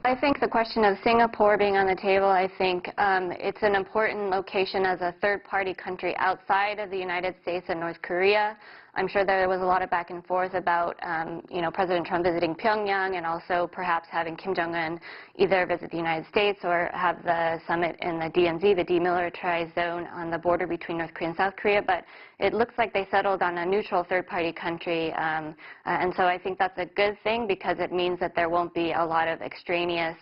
I think the question of Singapore being on the table, I think it's an important location as a third-party country outside of the United States and North Korea. I'm sure there was a lot of back and forth about, President Trump visiting Pyongyang and also perhaps having Kim Jong Un either visit the United States or have the summit in the DMZ, the demilitarized zone on the border between North Korea and South Korea. But it looks like they settled on a neutral third-party country, and so I think that's a good thing because it means that there won't be a lot of extraneous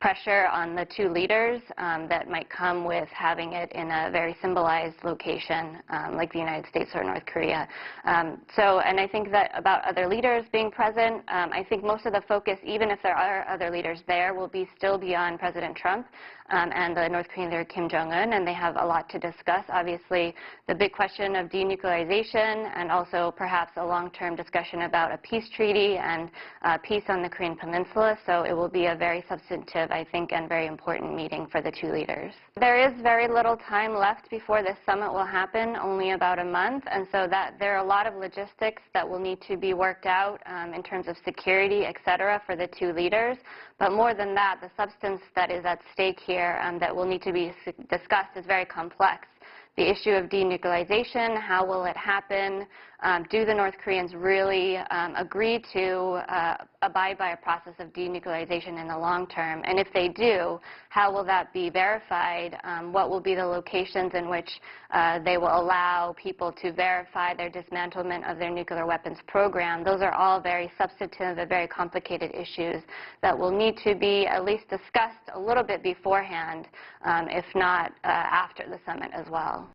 pressure on the two leaders that might come with having it in a very symbolized location like the United States or North Korea. And I think that about other leaders being present, I think most of the focus, even if there are other leaders there, will be still beyond President Trump and the North Korean leader Kim Jong Un, and they have a lot to discuss. Obviously, the big question of denuclearization and also perhaps a long-term discussion about a peace treaty and peace on the Korean Peninsula. So it will be a very substantive, I think, and very important meeting for the two leaders. There is very little time left before this summit will happen, only about a month, and so that there are a lot of logistics that will need to be worked out in terms of security, et cetera, for the two leaders. But more than that, the substance that is at stake here that will need to be discussed is very complex. The issue of denuclearization, how will it happen? Do the North Koreans really agree to abide by a process of denuclearization in the long term? And if they do, how will that be verified? What will be the locations in which they will allow people to verify their dismantlement of their nuclear weapons program? Those are all very substantive and very complicated issues that will need to be at least discussed a little bit beforehand, if not after the summit as well.